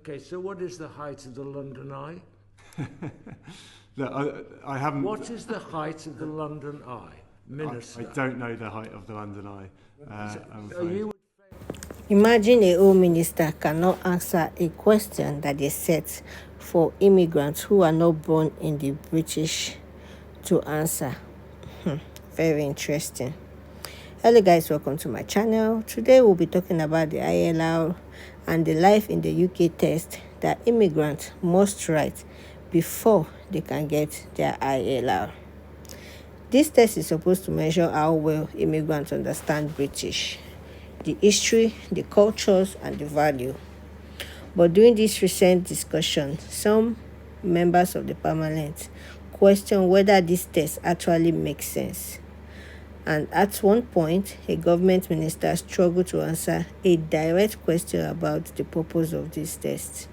Okay, so what is the height of the London Eye? I haven't... What is the height of the London Eye, Minister? I don't know the height of the London Eye. I'm afraid. Imagine a home minister cannot answer a question that is set for immigrants who are not born in the British to answer. Very interesting. Hello guys, welcome to my channel. Today we'll be talking about the ILR and the life in the UK test that immigrants must write before they can get their ILR. This test is supposed to measure how well immigrants understand British, the history, the cultures, and the value. But during this recent discussion, some members of the Parliament question whether this test actually makes sense. And at one point, a government minister struggled to answer a direct question about the purpose of this test.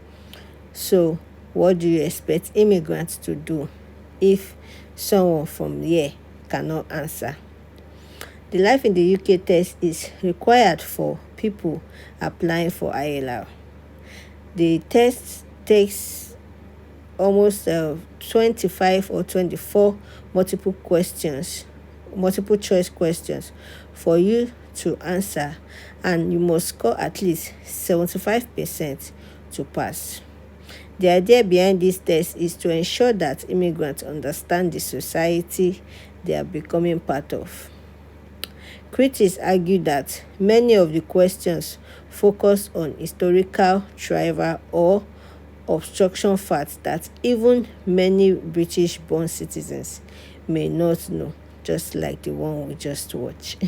So, what do you expect immigrants to do if someone from here cannot answer? The Life in the UK test is required for people applying for ILR. The test takes almost 25 or 24 multiple choice questions for you to answer, and you must score at least 75% to pass. The idea behind this test is to ensure that immigrants understand the society they are becoming part of. Critics argue that many of the questions focus on historical, tribal, or obstruction facts that even many British-born citizens may not know, just like the one we just watched.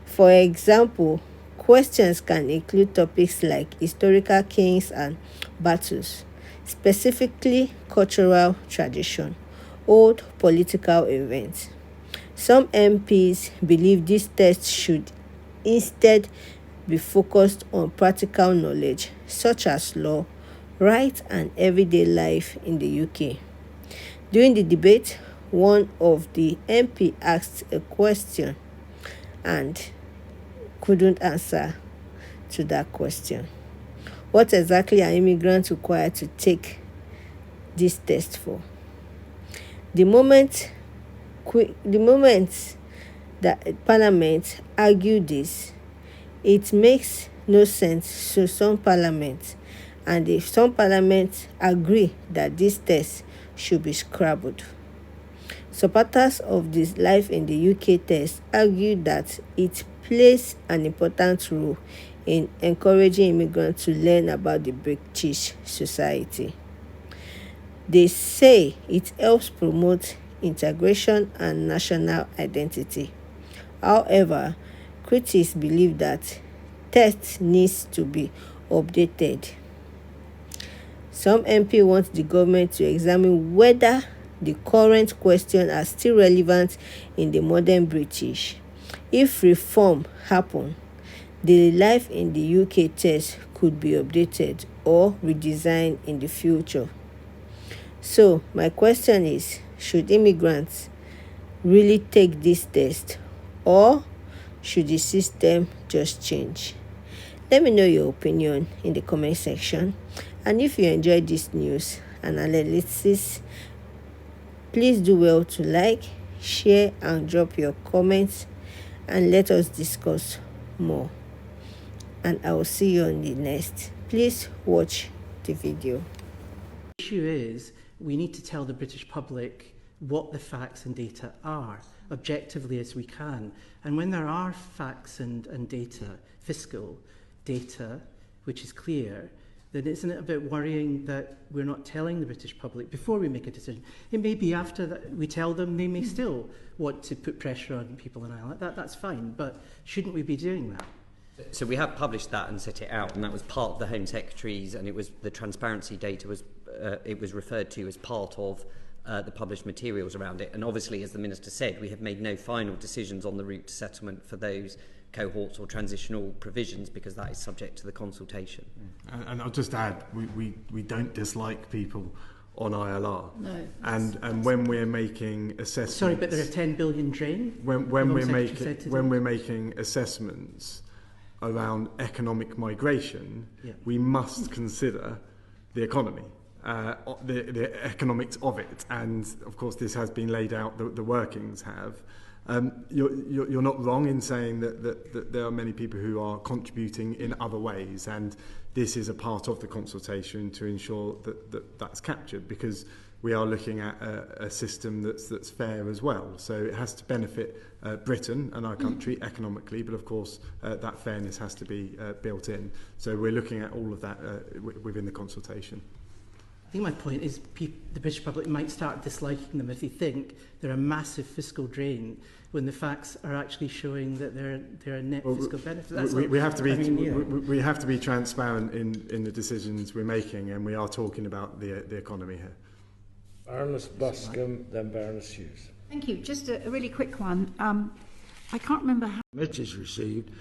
For example, questions can include topics like historical kings and battles, specifically cultural tradition, old political events. Some MPs believe this test should instead be focused on practical knowledge such as law, rights, and everyday life in the UK. During the debate, one of the MP asked a question and couldn't answer to that question. What exactly are immigrants required to take this test for? The moment that Parliament argued this, it makes no sense to some parliaments, and if some parliaments agree that this test should be scrapped. Supporters of this Life in the UK test argue that it plays an important role in encouraging immigrants to learn about the British society. They say it helps promote integration and national identity. However, critics believe that test needs to be updated. Some MP want the government to examine whether the current questions are still relevant in the modern British. If reform happen, the Life in the UK test could be updated or redesigned in the future. So, my question is, should immigrants really take this test, or should the system just change? Let me know your opinion in the comment section. And if you enjoyed this news and analysis, please do well to like, share, and drop your comments, and let us discuss more. And I will see you on the next. Please watch the video. The issue is we need to tell the British public what the facts and data are, objectively as we can. And when there are facts and data, fiscal data, which is clear, then isn't it a bit worrying that we're not telling the British public before we make a decision? It may be after that we tell them, they may still want to put pressure on people in Ireland. That's fine, but shouldn't we be doing that? So we have published that and set it out, and that was part of the Home Secretary's, and it was the transparency data was it was referred to as part of the published materials around it. And obviously, as the Minister said, we have made no final decisions on the route to settlement for those cohorts or transitional provisions, because that is subject to the consultation. And I'll just add, we don't dislike people on ILR. No. And when we're making assessments... Sorry, but there are 10 billion drain? When we're making assessments around economic migration, we must consider the economy, the economics of it, and of course this has been laid out, the workings have. You're not wrong in saying that there are many people who are contributing in other ways, and this is a part of the consultation to ensure that that's captured, because we are looking at a system that's fair as well. So it has to benefit Britain and our country economically, but of course that fairness has to be built in. So we're looking at all of that within the consultation. I think my point is the British public might start disliking them if they think they're a massive fiscal drain when the facts are actually showing that they're a net fiscal benefit. We have to be transparent in the decisions we're making, and we are talking about the economy here. Baroness Buscombe, then Baroness Hughes. Thank you. Just a really quick one. I can't remember how Committees received,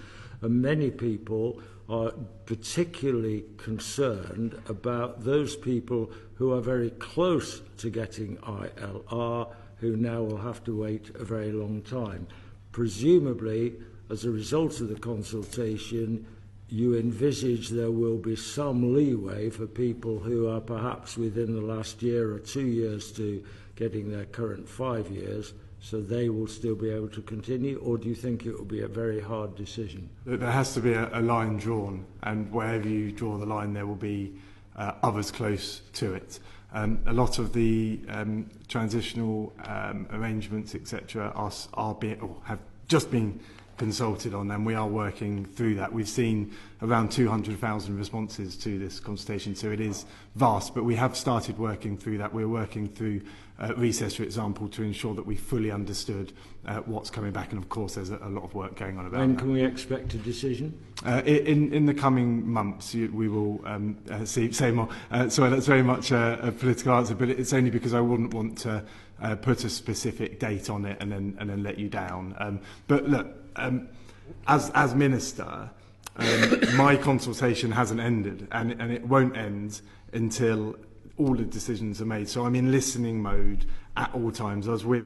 and many people are particularly concerned about those people who are very close to getting ILR, who now will have to wait a very long time. Presumably, as a result of the consultation, you envisage there will be some leeway for people who are perhaps within the last year or 2 years to getting their current 5 years, so they will still be able to continue, or do you think it will be a very hard decision? There has to be a line drawn, and wherever you draw the line, there will be others close to it. A lot of the transitional arrangements, etc., have just been consulted on, and we are working through that. We've seen around 200,000 responses to this consultation, so it is vast, but we have started working through that. We're working through recess, for example, to ensure that we fully understood what's coming back, and of course there's a lot of work going on about When that. can we expect a decision? In the coming months, we will say more. Sorry, that's very much a political answer, but it's only because I wouldn't want to put a specific date on it and then let you down. But look, as Minister, my consultation hasn't ended, and it won't end until all the decisions are made. So I'm in listening mode at all times. I was with